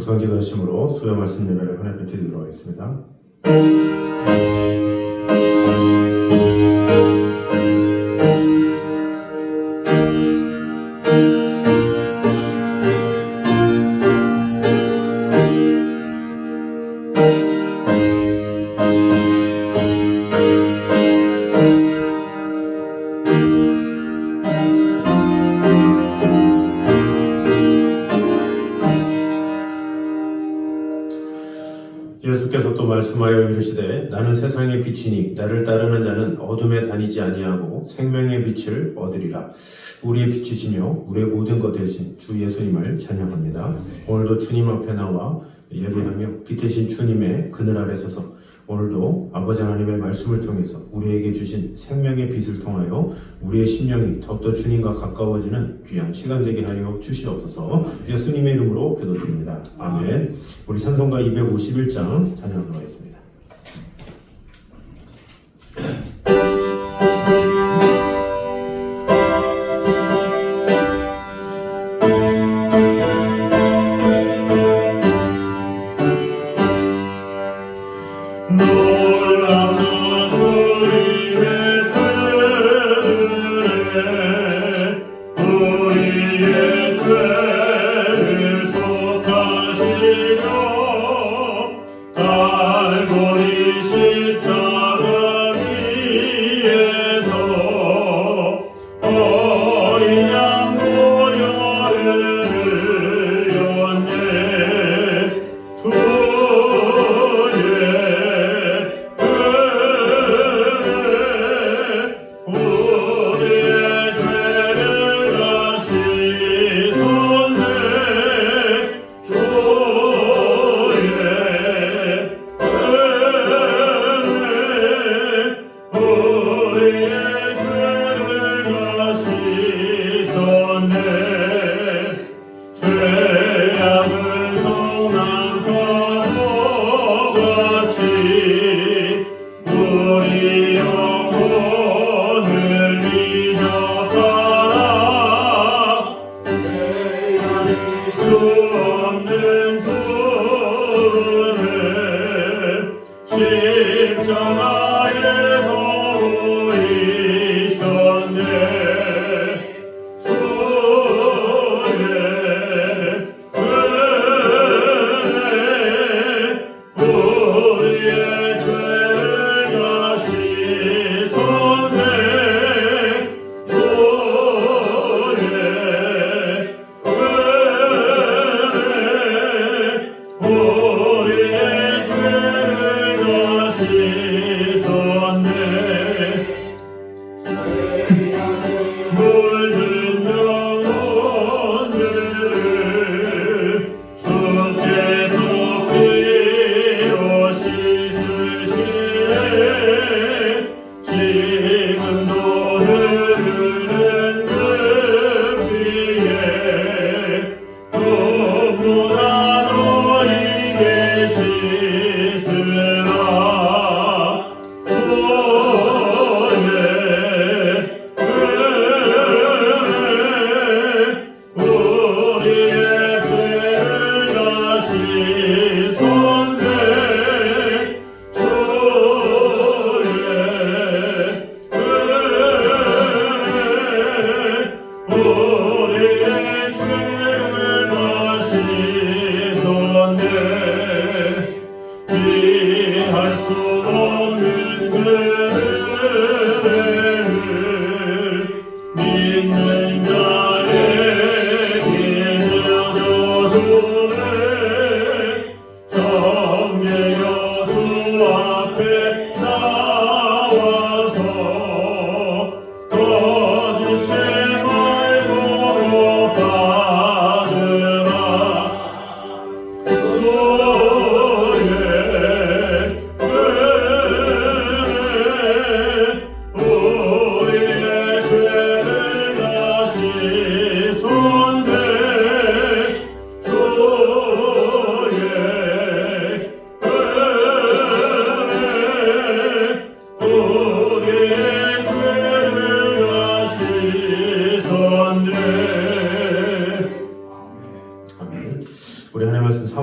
성기도하심으로 수요 말씀 예배를 하나님께 드리도록 하겠습니다. 예수께서 또 말씀하여 이르시되 나는 세상의 빛이니 나를 따르는 자는 어둠에 다니지 아니하고 생명의 빛을 얻으리라. 우리의 빛이시며 우리의 모든 것 되신 주 예수님을 찬양합니다. 오늘도 주님 앞에 나와 예배하며 빛 되신 주님의 그늘 아래 서서 오늘도 아버지 하나님의 말씀을 통해서 우리에게 주신 생명의 빛을 통하여 우리의 심령이 더욱더 주님과 가까워지는 귀한 시간 되게 하여 주시옵소서. 예수님의 이름으로 기도드립니다. 아멘. 우리 찬송가 251장 찬양하도록 하겠습니다.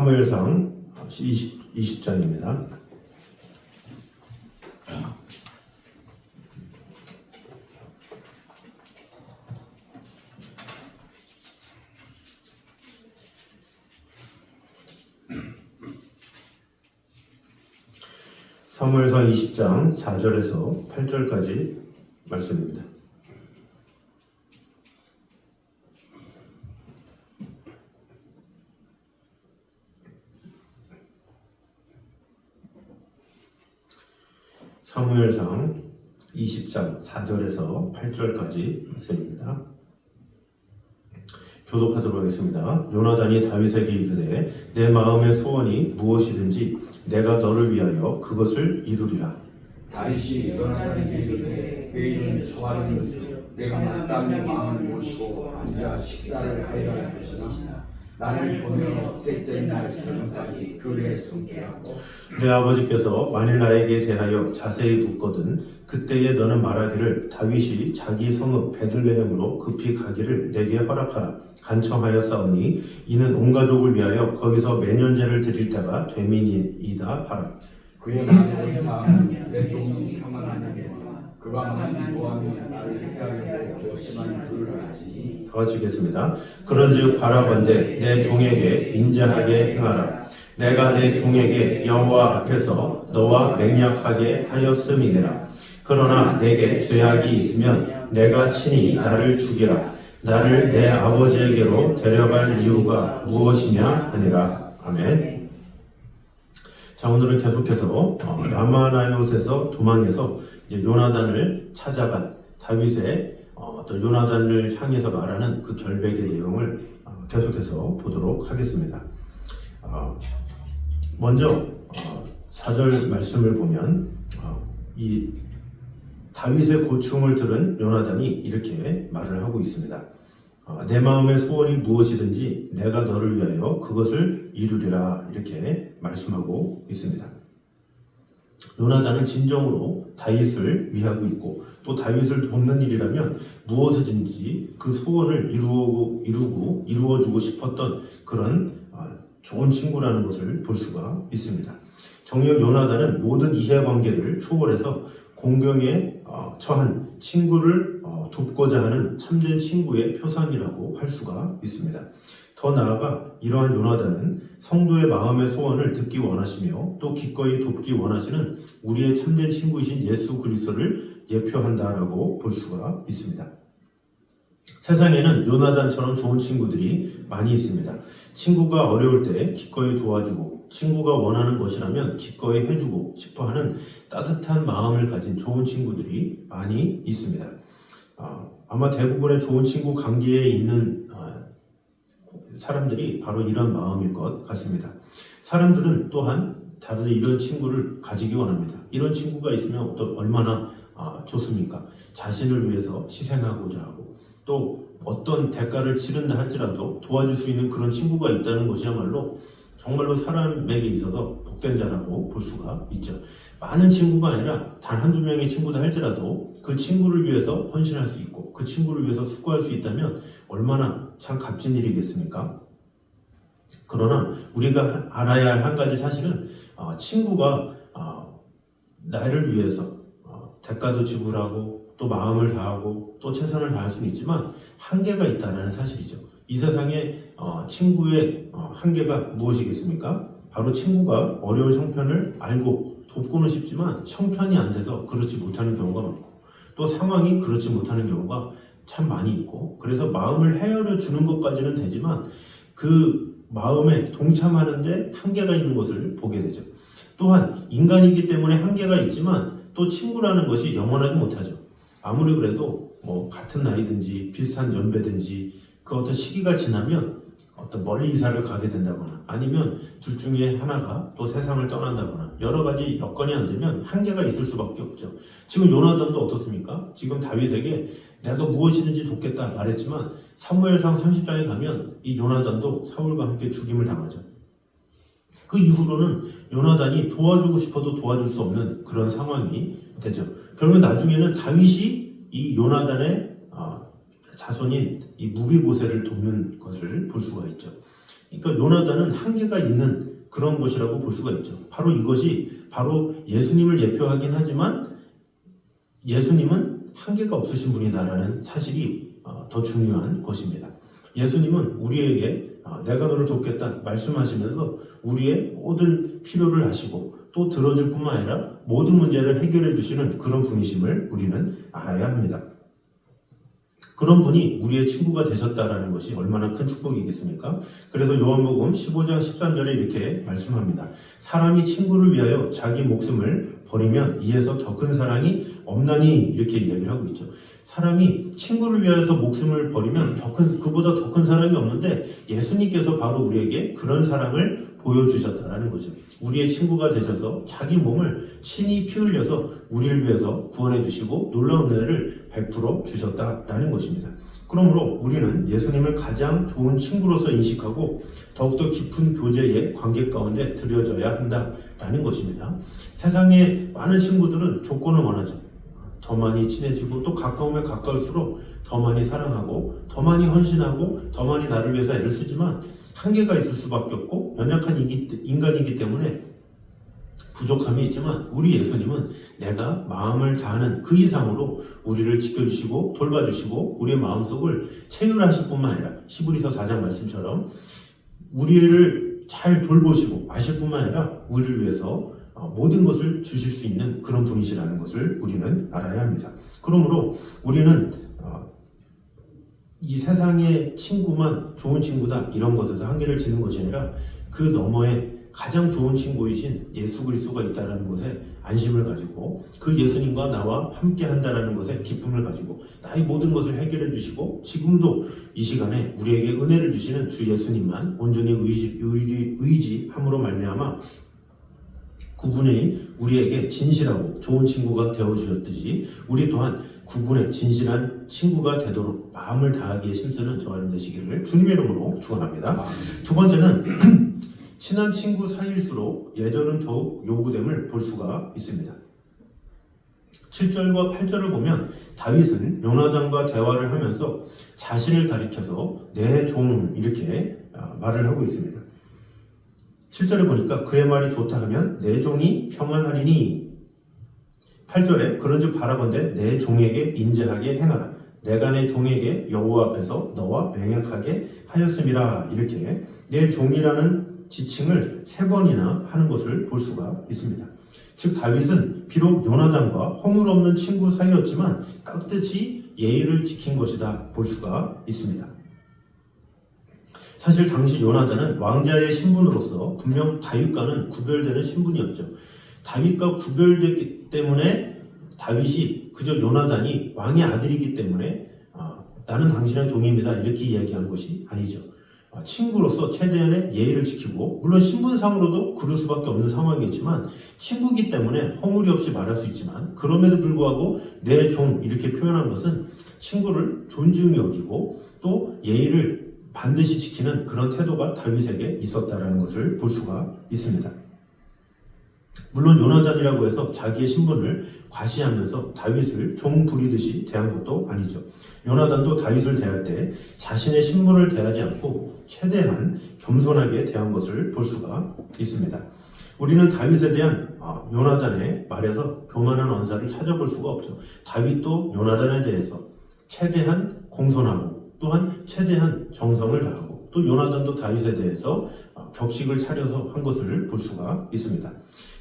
사무엘상 20장입니다. 사무엘상 20장 4절에서 8절까지 말씀입니다. 사무엘상 20장 4절에서 8절까지 말씀입니다. 교독하도록 하겠습니다. 요나단이 다윗에게 이르되 내 마음의 소원이 무엇이든지 내가 너를 위하여 그것을 이루리라. 다윗이 요나단에게 이르되 내일은 초하루인즉 내가 마땅히 마음을 모시고 앉아 식사를 하여야 할 것이나 나를 보며 셋째 날 저녁까지 들에 숨게 하고 내 아버지께서 만일 나에게 대하여 자세히 묻거든 그때에 너는 말하기를 다윗이 자기 성읍 베들레헴으로 급히 가기를 내게 허락하라. 간청하였사오니 이는 온 가족을 위하여 거기서 매년제를 드릴 때가 되민이다 하라. 그의 마음을 향하면 내 종이 평안하냐며 그가 만일 노하면 나를 해하려고 결심한 그를 하시니. 다 같이 읽겠습니다. 그런즉 바라건대 내 종에게 인자하게 행하라. 내가 내 종에게 여호와 앞에서 너와 맹약하게 하였음이니라. 그러나 내게 죄악이 있으면 내가 친히 나를 죽이라. 나를 내 아버지에게로 데려갈 이유가 무엇이냐 하니라. 아멘. 자, 오늘은 계속해서 라마나요트에서 도망해서 이제 요나단을 찾아간 다윗의 또 요나단을 향해서 말하는 그 결백의 내용을 계속해서 보도록 하겠습니다. 먼저 4절 말씀을 보면 이 다윗의 고충을 들은 요나단이 이렇게 말을 하고 있습니다. 내 마음의 소원이 무엇이든지 내가 너를 위하여 그것을 이루리라 이렇게 말씀하고 있습니다. 요나단은 진정으로 다윗을 위하고 있고 또 다윗을 돕는 일이라면 무엇이든지 그 소원을 이루어주고 싶었던 그런 좋은 친구라는 것을 볼 수가 있습니다. 정녕 요나단은 모든 이해관계를 초월해서 공경에 처한 친구를 돕고자 하는 참된 친구의 표상이라고 할 수가 있습니다. 더 나아가 이러한 요나단은 성도의 마음의 소원을 듣기 원하시며 또 기꺼이 돕기 원하시는 우리의 참된 친구이신 예수 그리스도를 예표한다라고 볼 수가 있습니다. 세상에는 요나단처럼 좋은 친구들이 많이 있습니다. 친구가 어려울 때 기꺼이 도와주고 친구가 원하는 것이라면 기꺼이 해주고 싶어하는 따뜻한 마음을 가진 좋은 친구들이 많이 있습니다. 아마 대부분의 좋은 친구 관계에 있는 사람들이 바로 이런 마음일 것 같습니다. 사람들은 또한 다들 이런 친구를 가지기 원합니다. 이런 친구가 있으면 얼마나 좋습니까? 자신을 위해서 희생하고자 하고 또 어떤 대가를 치른다 할지라도 도와줄 수 있는 그런 친구가 있다는 것이야말로 정말로 사람에게 있어서 복된 자라고 볼 수가 있죠. 많은 친구가 아니라 단 한두 명의 친구다 할지라도 그 친구를 위해서 헌신할 수 있고 그 친구를 위해서 수고할 수 있다면 얼마나 참 값진 일이겠습니까? 그러나 우리가 알아야 할 한 가지 사실은 친구가 나를 위해서 대가도 지불하고 또 마음을 다하고 또 최선을 다할 수는 있지만 한계가 있다는 사실이죠. 이 세상에 친구의 한계가 무엇이겠습니까? 바로 친구가 어려운 형편을 알고 돕고는 싶지만 형편이 안 돼서 그렇지 못하는 경우가 많고 또 상황이 그렇지 못하는 경우가 참 많이 있고 그래서 마음을 헤아려 주는 것까지는 되지만 그 마음에 동참하는데 한계가 있는 것을 보게 되죠. 또한 인간이기 때문에 한계가 있지만 또 친구라는 것이 영원하지 못하죠. 아무리 그래도 뭐 같은 나이든지 비슷한 연배든지 그 어떤 시기가 지나면 어떤 멀리 이사를 가게 된다거나 아니면 둘 중에 하나가 또 세상을 떠난다거나 여러 가지 여건이 안 되면 한계가 있을 수밖에 없죠. 지금 요나단도 어떻습니까? 지금 다윗에게 내가 무엇이든지 돕겠다 말했지만 사무엘상 30장에 가면 이 요나단도 사울과 함께 죽임을 당하죠. 그 이후로는 요나단이 도와주고 싶어도 도와줄 수 없는 그런 상황이 되죠. 결국 나중에는 다윗이 이 요나단의 자손인 이 무비보셋을 돕는 것을 볼 수가 있죠. 그러니까 요나단은 한계가 있는 그런 것이라고 볼 수가 있죠. 바로 이것이 바로 예수님을 예표하긴 하지만 예수님은 한계가 없으신 분이다라는 사실이 더 중요한 것입니다. 예수님은 우리에게 내가 너를 돕겠다 말씀하시면서 우리의 모든 필요를 아시고 또 들어줄 뿐만 아니라 모든 문제를 해결해 주시는 그런 분이심을 우리는 알아야 합니다. 그런 분이 우리의 친구가 되셨다라는 것이 얼마나 큰 축복이겠습니까? 그래서 요한복음 15장 13절에 이렇게 말씀합니다. 사람이 친구를 위하여 자기 목숨을 버리면 이에서 더 큰 사랑이 없나니 이렇게 이야기를 하고 있죠. 사람이 친구를 위해서 목숨을 버리면 그보다 더 큰 사랑이 없는데 예수님께서 바로 우리에게 그런 사랑을 보여주셨다라는 거죠. 우리의 친구가 되셔서 자기 몸을 친히 피 흘려서 우리를 위해서 구원해 주시고 놀라운 은혜를 베풀어 주셨다라는 것입니다. 그러므로 우리는 예수님을 가장 좋은 친구로서 인식하고 더욱더 깊은 교제의 관계 가운데 들여져야 한다라는 것입니다. 세상에 많은 친구들은 조건을 원하죠. 더 많이 친해지고 또 가까우면 가까울수록 더 많이 사랑하고 더 많이 헌신하고 더 많이 나를 위해서 애를 쓰지만 한계가 있을 수밖에 없고 연약한 인간이기 때문에 부족함이 있지만 우리 예수님은 내가 마음을 다하는 그 이상으로 우리를 지켜주시고 돌봐주시고 우리의 마음속을 채율하실 뿐만 아니라 히브리서 4장 말씀처럼 우리를 잘 돌보시고 아실 뿐만 아니라 우리를 위해서 모든 것을 주실 수 있는 그런 분이시라는 것을 우리는 알아야 합니다. 그러므로 우리는 이 세상의 친구만 좋은 친구다 이런 것에서 한계를 짓는 것이 아니라 그 너머에 가장 좋은 친구이신 예수 그리스도가 있다는 것에 안심을 가지고 그 예수님과 나와 함께 한다는 것에 기쁨을 가지고 나의 모든 것을 해결해 주시고 지금도 이 시간에 우리에게 은혜를 주시는 주 예수님만 온전히 의지함으로 말미암아 그분이 우리에게 진실하고 좋은 친구가 되어주셨듯이 우리 또한 그분의 진실한 친구가 되도록 마음을 다하기에 힘쓰는 저와 여러분 되시기를 주님의 이름으로 축원합니다. 두 번째는 친한 친구 사이일수록 예절은 더욱 요구됨을 볼 수가 있습니다. 7절과 8절을 보면 다윗은 요나단과 대화를 하면서 자신을 가리켜서 내 종 이렇게 말을 하고 있습니다. 7절에 보니까 그의 말이 좋다 하면 내 종이 평안하리니 8절에 그런즉 바라건대 내 종에게 인자하게 행하라 내가 내 종에게 여호와 앞에서 너와 맹약하게 하였음이라 이렇게 내 종이라는 지칭을 3번이나 하는 것을 볼 수가 있습니다. 즉 다윗은 비록 요나단과 허물 없는 친구 사이였지만 깍듯이 예의를 지킨 것이다 볼 수가 있습니다. 사실 당시 요나단은 왕자의 신분으로서 분명 다윗과는 구별되는 신분이었죠. 다윗과 구별됐기 때문에 다윗이 그저 요나단이 왕의 아들이기 때문에 나는 당신의 종입니다 이렇게 이야기한 것이 아니죠. 친구로서 최대한의 예의를 지키고 물론 신분상으로도 그럴 수밖에 없는 상황이겠지만 친구이기 때문에 허물이 없이 말할 수 있지만 그럼에도 불구하고 내 종 이렇게 표현한 것은 친구를 존중히 여기고 또 예의를 반드시 지키는 그런 태도가 다윗에게 있었다는 것을 볼 수가 있습니다. 물론 요나단이라고 해서 자기의 신분을 과시하면서 다윗을 종 부리듯이 대한 것도 아니죠. 요나단도 다윗을 대할 때 자신의 신분을 대하지 않고 최대한 겸손하게 대한 것을 볼 수가 있습니다. 우리는 다윗에 대한 요나단의 말에서 교만한 언사를 찾아볼 수가 없죠. 다윗도 요나단에 대해서 최대한 공손하고 또한 최대한 정성을 다하고 또 요나단도 다윗에 대해서 격식을 차려서 한 것을 볼 수가 있습니다.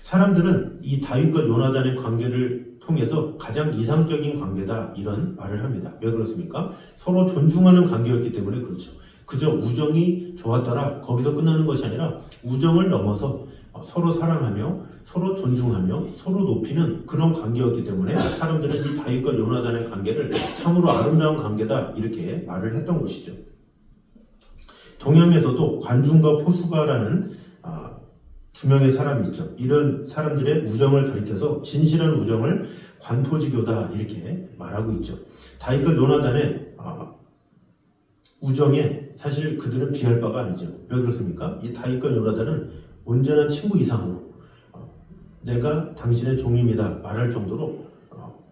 사람들은 이 다윗과 요나단의 관계를 통해서 가장 이상적인 관계다 이런 말을 합니다. 왜 그렇습니까? 서로 존중하는 관계였기 때문에 그렇죠. 그저 우정이 좋았더라 거기서 끝나는 것이 아니라 우정을 넘어서 서로 사랑하며 서로 존중하며 서로 높이는 그런 관계였기 때문에 사람들은 이 다윗과 요나단의 관계를 참으로 아름다운 관계다 이렇게 말을 했던 것이죠. 동양에서도 관중과 포수가라는 두 명의 사람이 있죠. 이런 사람들의 우정을 가리켜서 진실한 우정을 관포지교다 이렇게 말하고 있죠. 다윗과 요나단의 우정에 사실 그들은 비할 바가 아니죠. 왜 그렇습니까? 이 다윗과 요나단은 온전한 친구 이상으로 내가 당신의 종입니다 말할 정도로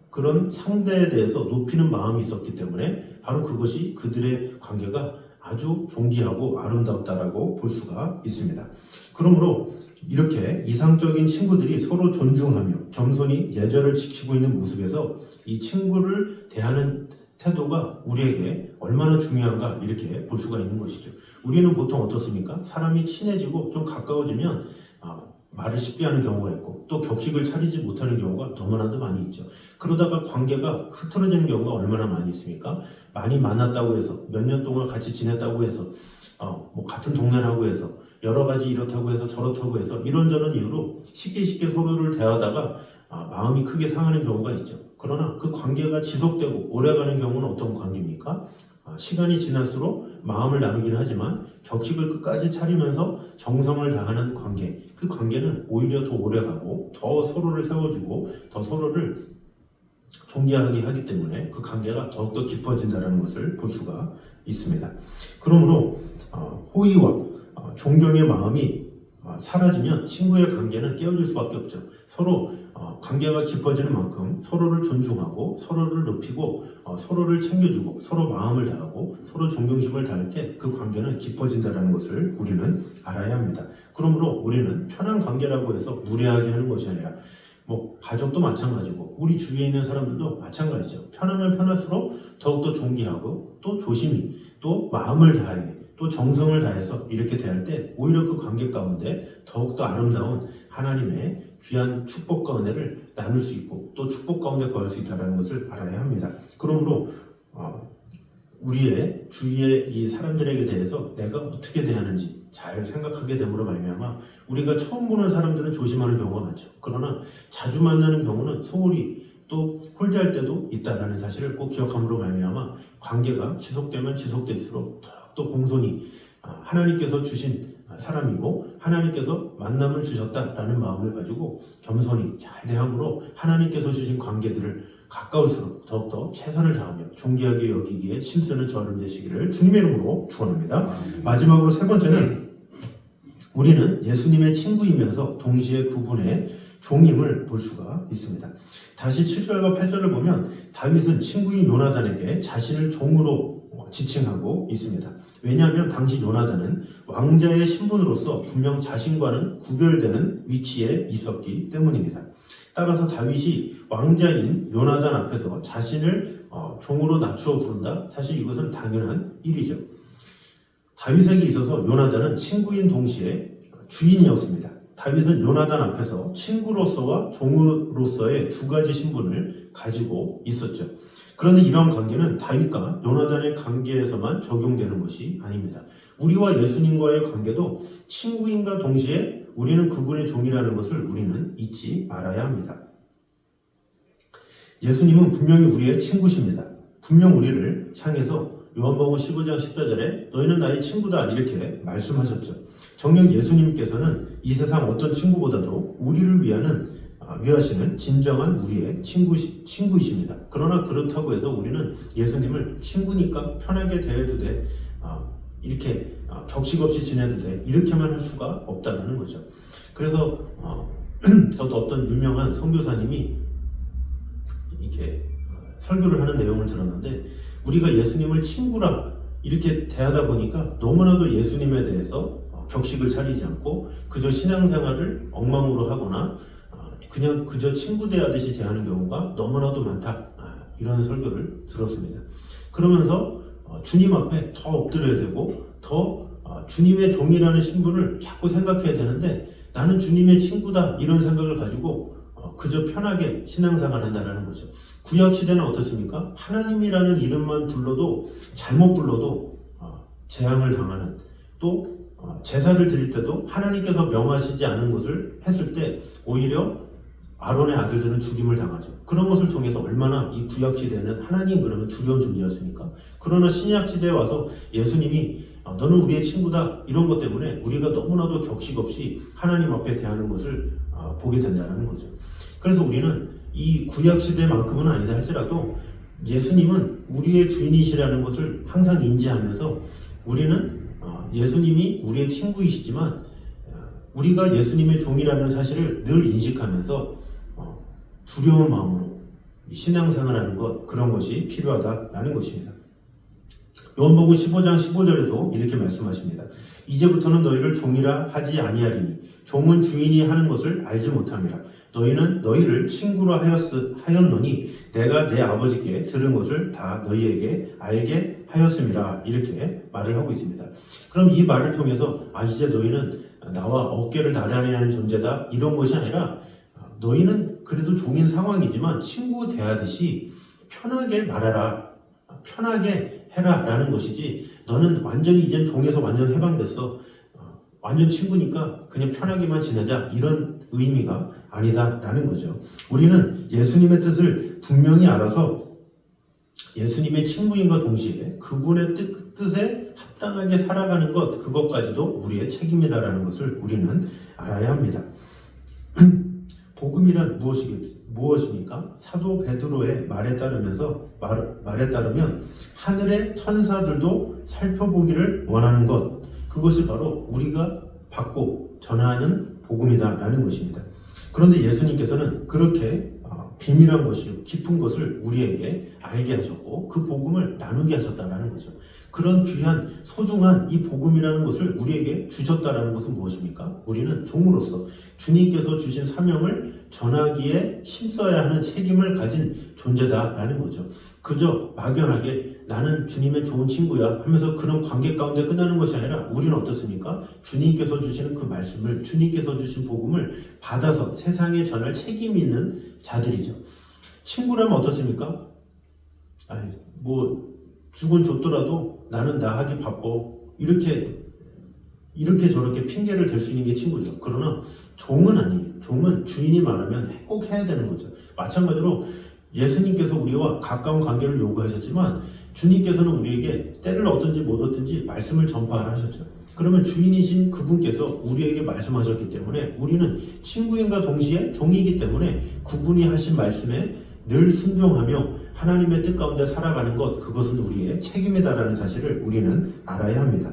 그런 상대에 대해서 높이는 마음이 있었기 때문에 바로 그것이 그들의 관계가 아주 존귀하고 아름답다라고 볼 수가 있습니다. 그러므로 이렇게 이상적인 친구들이 서로 존중하며 겸손히 예절을 지키고 있는 모습에서 이 친구를 대하는 태도가 우리에게 얼마나 중요한가 이렇게 볼 수가 있는 것이죠. 우리는 보통 어떻습니까? 사람이 친해지고 좀 가까워지면 말을 쉽게 하는 경우가 있고 또 격식을 차리지 못하는 경우가 너무나도 많이 있죠. 그러다가 관계가 흐트러지는 경우가 얼마나 많이 있습니까? 많이 만났다고 해서 몇 년 동안 같이 지냈다고 해서 뭐 같은 동네라고 해서 여러 가지 이렇다고 해서 저렇다고 해서 이런저런 이유로 쉽게 서로를 대하다가 마음이 크게 상하는 경우가 있죠. 그러나 그 관계가 지속되고 오래가는 경우는 어떤 관계입니까? 시간이 지날수록 마음을 나누긴 하지만 격식을 끝까지 차리면서 정성을 다하는 관계, 그 관계는 오히려 더 오래가고 더 서로를 세워주고 더 서로를 존경하게 하기 때문에 그 관계가 더욱더 깊어진다는 것을 볼 수가 있습니다. 그러므로 호의와 존경의 마음이 사라지면 친구의 관계는 깨어질 수밖에 없죠. 서로 관계가 깊어지는 만큼 서로를 존중하고 서로를 높이고 서로를 챙겨주고 서로 마음을 다하고 서로 존경심을 다할 때 그 관계는 깊어진다는 것을 우리는 알아야 합니다. 그러므로 우리는 편한 관계라고 해서 무례하게 하는 것이 아니라 뭐 가족도 마찬가지고 우리 주위에 있는 사람들도 마찬가지죠. 편하면 편할수록 더욱더 존귀하고 또 조심히 또 마음을 다하게 또 정성을 다해서 이렇게 대할 때 오히려 그 관계 가운데 더욱더 아름다운 하나님의 귀한 축복과 은혜를 나눌 수 있고 또 축복 가운데 거할 수 있다는 것을 알아야 합니다. 그러므로 우리의 주위의 이 사람들에게 대해서 내가 어떻게 대하는지 잘 생각하게 됨으로 말미암아 우리가 처음 보는 사람들은 조심하는 경우가 많죠. 그러나 자주 만나는 경우는 소홀히 또 홀대할 때도 있다라는 사실을 꼭 기억함으로 말미암아 관계가 지속되면 지속될수록 또 공손히 하나님께서 주신 사람이고 하나님께서 만남을 주셨다라는 마음을 가지고 겸손히 잘 대함으로 하나님께서 주신 관계들을 가까울수록 더욱더 최선을 다하며 존귀하게 여기기에 힘쓰는 저를 되시기를 주님의 이름으로 축원합니다. 마지막으로 세 번째는 우리는 예수님의 친구이면서 동시에 그분의 종임을 볼 수가 있습니다. 다시 7절과 8절을 보면 다윗은 친구인 요나단에게 자신을 종으로 지칭하고 있습니다. 왜냐하면 당시 요나단은 왕자의 신분으로서 분명 자신과는 구별되는 위치에 있었기 때문입니다. 따라서 다윗이 왕자인 요나단 앞에서 자신을 종으로 낮추어 부른다? 사실 이것은 당연한 일이죠. 다윗에게 있어서 요나단은 친구인 동시에 주인이었습니다. 다윗은 요나단 앞에서 친구로서와 종으로서의 두 가지 신분을 가지고 있었죠. 그런데 이러한 관계는 다윗과 요나단의 관계에서만 적용되는 것이 아닙니다. 우리와 예수님과의 관계도 친구인과 동시에 우리는 그분의 종이라는 것을 우리는 잊지 말아야 합니다. 예수님은 분명히 우리의 친구십니다. 분명 우리를 향해서 요한복음 15장 14절에 너희는 나의 친구다 이렇게 말씀하셨죠. 정녕 예수님께서는 이 세상 어떤 친구보다도 우리를 위하시는 진정한 우리의 친구이십니다. 그러나 그렇다고 해서 우리는 예수님을 친구니까 편하게 대해도 돼, 이렇게 격식 없이 지내도 돼 이렇게만 할 수가 없다는 거죠. 그래서 저도 어떤 유명한 선교사님이 이렇게 설교를 하는 내용을 들었는데 우리가 예수님을 친구라 이렇게 대하다 보니까 너무나도 예수님에 대해서 격식을 차리지 않고 그저 신앙생활을 엉망으로 하거나 그냥 그저 친구 대하듯이 대하는 경우가 너무나도 많다. 이런 설교를 들었습니다. 그러면서 주님 앞에 더 엎드려야 되고 더 주님의 종이라는 신분을 자꾸 생각해야 되는데 나는 주님의 친구다 이런 생각을 가지고 그저 편하게 신앙생활을 한다는 거죠. 구약시대는 어떻습니까? 하나님이라는 이름만 불러도 잘못 불러도 재앙을 당하는 또 제사를 드릴 때도 하나님께서 명하시지 않은 것을 했을 때 오히려 아론의 아들들은 죽임을 당하죠. 그런 것을 통해서 얼마나 이 구약시대는 하나님 그러면 두려운 존재였습니까? 그러나 신약시대에 와서 예수님이 너는 우리의 친구다 이런 것 때문에 우리가 너무나도 격식 없이 하나님 앞에 대하는 것을 보게 된다는 거죠. 그래서 우리는 이 구약시대만큼은 아니다 할지라도 예수님은 우리의 주인이시라는 것을 항상 인지하면서 우리는 예수님이 우리의 친구이시지만 우리가 예수님의 종이라는 사실을 늘 인식하면서 두려운 마음으로 신앙생활하는 것 그런 것이 필요하다라는 것입니다. 요한복음 15장 15절에도 이렇게 말씀하십니다. 이제부터는 너희를 종이라 하지 아니하리니 종은 주인이 하는 것을 알지 못함이라. 너희는 너희를 친구로 하였노니 내가 내 아버지께 들은 것을 다 너희에게 알게 하였음이라. 이렇게 말을 하고 있습니다. 그럼 이 말을 통해서 이제 너희는 나와 어깨를 나란히 하는 존재다, 이런 것이 아니라 너희는 그래도 종인 상황이지만 친구 대하듯이 편하게 말하라, 편하게 해라 라는 것이지, 너는 완전히 이제 종에서 완전 해방됐어, 완전 친구니까 그냥 편하게만 지내자, 이런 의미가 아니다 라는 거죠. 우리는 예수님의 뜻을 분명히 알아서 예수님의 친구인과 동시에 그분의 뜻에 합당하게 살아가는 것, 그것까지도 우리의 책임이다라는 것을 우리는 알아야 합니다. 복음이란 무엇입니까? 사도 베드로의 말에 따르면 하늘의 천사들도 살펴보기를 원하는 것, 그것이 바로 우리가 받고 전하는 복음이다라는 것입니다. 그런데 예수님께서는 그렇게 비밀한 것이 깊은 것을 우리에게 알게 하셨고 그 복음을 나누게 하셨다라는 거죠. 그런 귀한 소중한 이 복음이라는 것을 우리에게 주셨다라는 것은 무엇입니까? 우리는 종으로서 주님께서 주신 사명을 전하기에 힘써야 하는 책임을 가진 존재다라는 거죠. 그저 막연하게 나는 주님의 좋은 친구야 하면서 그런 관계 가운데 끝나는 것이 아니라 우리는 어떻습니까? 주님께서 주시는 그 말씀을, 주님께서 주신 복음을 받아서 세상에 전할 책임이 있는 자들이죠. 친구라면 어떻습니까? 죽은 줬더라도 나는 나 하기 바빠, 이렇게 저렇게 핑계를 댈 수 있는 게 친구죠. 그러나 종은 아니에요. 종은 주인이 말하면 꼭 해야 되는 거죠. 마찬가지로 예수님께서 우리와 가까운 관계를 요구하셨지만 주님께서는 우리에게 때를 얻든지 못 얻든지 말씀을 전파하라 하셨죠. 그러면 주인이신 그분께서 우리에게 말씀하셨기 때문에 우리는 친구인과 동시에 종이기 때문에 그분이 하신 말씀에 늘 순종하며 하나님의 뜻 가운데 살아가는 것, 그것은 우리의 책임이다라는 사실을 우리는 알아야 합니다.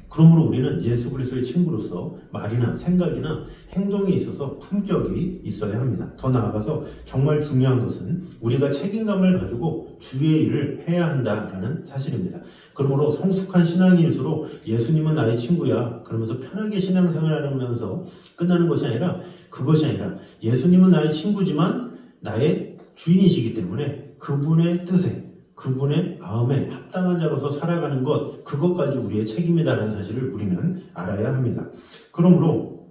그러므로 우리는 예수 그리스도의 친구로서 말이나 생각이나 행동에 있어서 품격이 있어야 합니다. 더 나아가서 정말 중요한 것은 우리가 책임감을 가지고 주의 일을 해야 한다라는 사실입니다. 그러므로 성숙한 신앙인일수록 예수님은 나의 친구야 그러면서 편하게 신앙생활하면서 끝나는 것이 아니라, 그것이 아니라 예수님은 나의 친구지만 나의 주인이시기 때문에 그분의 뜻에, 그분의 마음에 합당한 자로서 살아가는 것, 그것까지 우리의 책임이라는 사실을 우리는 알아야 합니다. 그러므로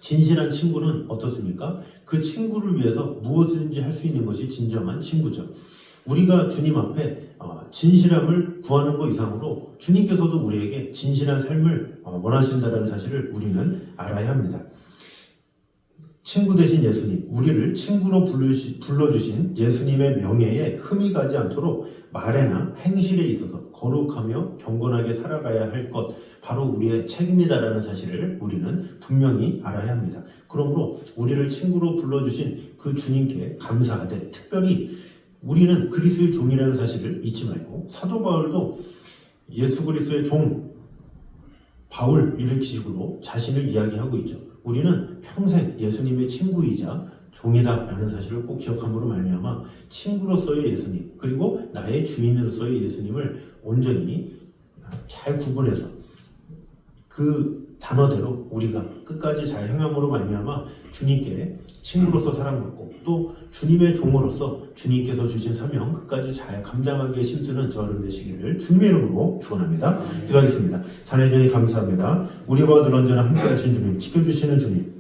진실한 친구는 어떻습니까? 그 친구를 위해서 무엇이든지 할 수 있는 것이 진정한 친구죠. 우리가 주님 앞에 진실함을 구하는 것 이상으로 주님께서도 우리에게 진실한 삶을 원하신다는 사실을 우리는 알아야 합니다. 친구 되신 예수님, 우리를 친구로 불러주신 예수님의 명예에 흠이 가지 않도록 말에나 행실에 있어서 거룩하며 경건하게 살아가야 할 것, 바로 우리의 책임이다라는 사실을 우리는 분명히 알아야 합니다. 그러므로 우리를 친구로 불러주신 그 주님께 감사하되, 특별히 우리는 그리스도의 종이라는 사실을 잊지 말고, 사도 바울도 예수 그리스도의 종 바울 이렇게 식으로 자신을 이야기하고 있죠. 우리는 평생 예수님의 친구이자 종이다라는 사실을 꼭 기억함으로 말미암아 친구로서의 예수님, 그리고 나의 주인으로서의 예수님을 온전히 잘 구분해서 그 단어대로 우리가 끝까지 잘 행함으로 말미암아 주님께 친구로서 사랑받고 또 주님의 종으로서 주님께서 주신 사명 끝까지 잘 감당하기에 힘쓰는 저를 되시기를 주님의 이름으로 축원합니다. 기도하겠습니다. 자네들이 감사합니다. 우리와 늘 언제나 함께하신 주님, 지켜주시는 주님,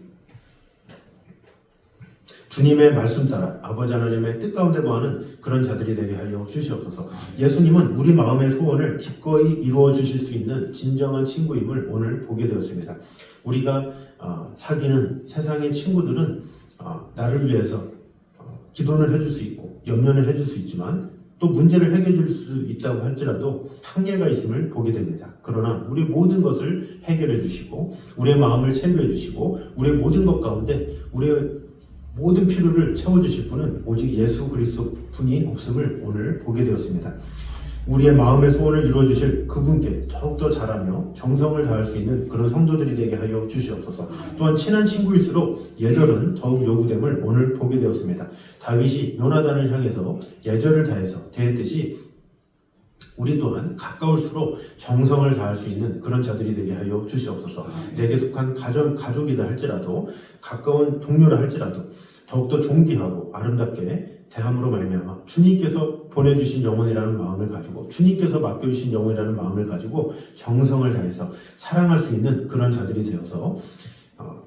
주님의 말씀 따라 아버지 하나님의 뜻 가운데 거하는 그런 자들이 되게 하여 주시옵소서. 예수님은 우리 마음의 소원을 기꺼이 이루어 주실 수 있는 진정한 친구임을 오늘 보게 되었습니다. 우리가 사귀는 세상의 친구들은 나를 위해서 기도는 해줄 수 있고 염려는 해줄 수 있지만 또 문제를 해결해 줄 수 있다고 할지라도 한계가 있음을 보게 됩니다. 그러나 우리 모든 것을 해결해 주시고 우리의 마음을 채워해 주시고 우리의 모든 것 가운데 우리의 모든 필요를 채워주실 분은 오직 예수 그리스도 분이 없음을 오늘 보게 되었습니다. 우리의 마음의 소원을 이루어주실 그분께 더욱더 잘하며 정성을 다할 수 있는 그런 성도들이 되게 하여 주시옵소서. 또한 친한 친구일수록 예절은 더욱 요구됨을 오늘 보게 되었습니다. 다윗이 요나단을 향해서 예절을 다해서 대했듯이 우리 또한 가까울수록 정성을 다할 수 있는 그런 자들이 되게 하여 주시옵소서. 내게 속한 가족이다 할지라도 가까운 동료라 할지라도 더욱더 존귀하고 아름답게 대함으로 말미암아 주님께서 보내주신 영혼이라는 마음을 가지고 주님께서 맡겨주신 영혼이라는 마음을 가지고 정성을 다해서 사랑할 수 있는 그런 자들이 되어서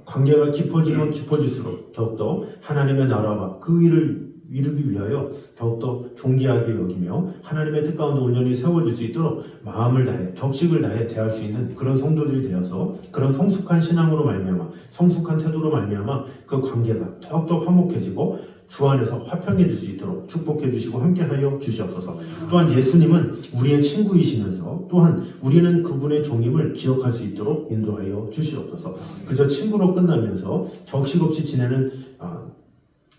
관계가 깊어지면 깊어질수록 더욱더 하나님의 나라와 그 일을 이루기 위하여 더욱더 존귀하게 여기며 하나님의 뜻 가운데 온전히 세워질 수 있도록 마음을 다해 적식을 다해 대할 수 있는 그런 성도들이 되어서 그런 성숙한 신앙으로 말미암아 성숙한 태도로 말미암아 그 관계가 더욱더 화목해지고 주 안에서 화평해질 수 있도록 축복해 주시고 함께하여 주시옵소서. 또한 예수님은 우리의 친구이시면서 또한 우리는 그분의 종임을 기억할 수 있도록 인도하여 주시옵소서. 그저 친구로 끝나면서 적식 없이 지내는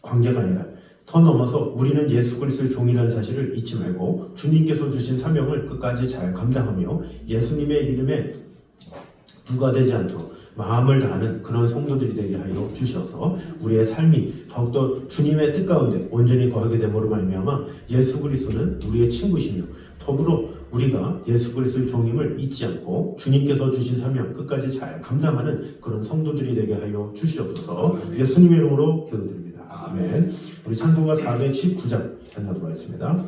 관계가 아니라 더 넘어서 우리는 예수 그리스도의 종이라는 사실을 잊지 말고 주님께서 주신 사명을 끝까지 잘 감당하며 예수님의 이름에 누가 되지 않도록 마음을 다하는 그런 성도들이 되게 하여 주셔서 우리의 삶이 더욱더 주님의 뜻 가운데 온전히 거하게 됨으로 말미암아 예수 그리스도는 우리의 친구시며 더불어 우리가 예수 그리스도의 종임을 잊지 않고 주님께서 주신 사명 끝까지 잘 감당하는 그런 성도들이 되게 하여 주시옵소서. 예수님의 이름으로 기도드립니다. 아멘. 우리 찬송가 419장 찬양하도록 하겠습니다.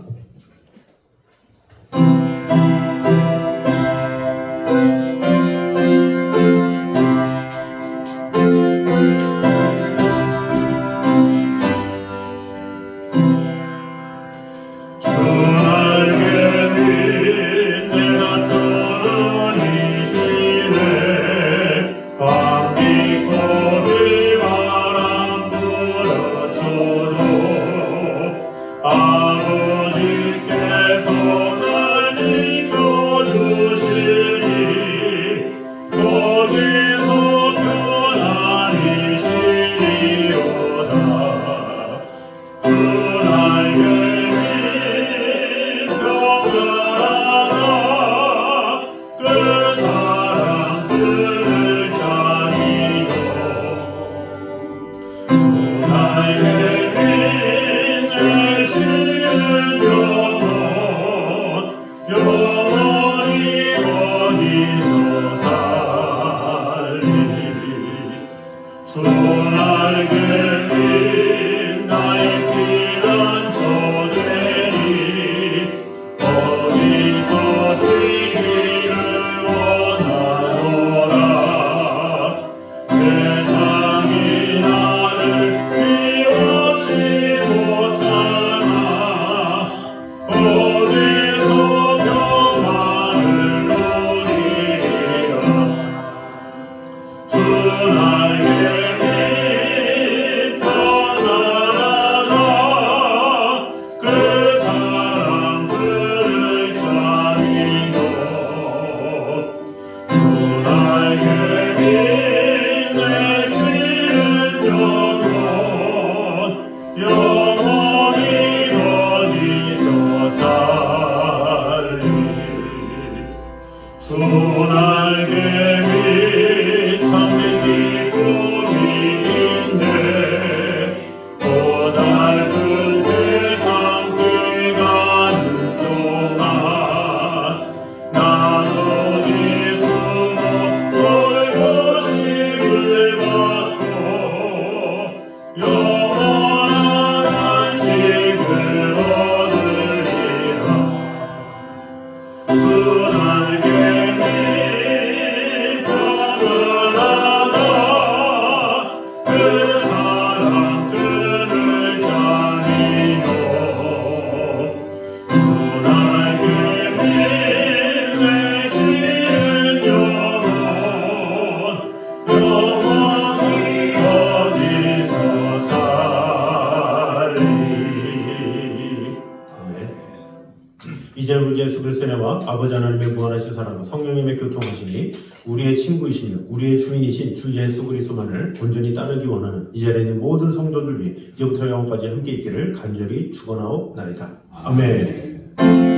이제는 우리 예수 그리스도의 은혜와 아버지 하나님의 무한하신 사랑과 성령님의 교통하심이 우리의 친구이시며 우리의 주인이신 주 예수 그리스도만을 온전히 따르기 원하는 이 자리에 있는 모든 성도들 위해 이제부터 영원까지 함께 있기를 간절히 축원하옵나이다. 아멘.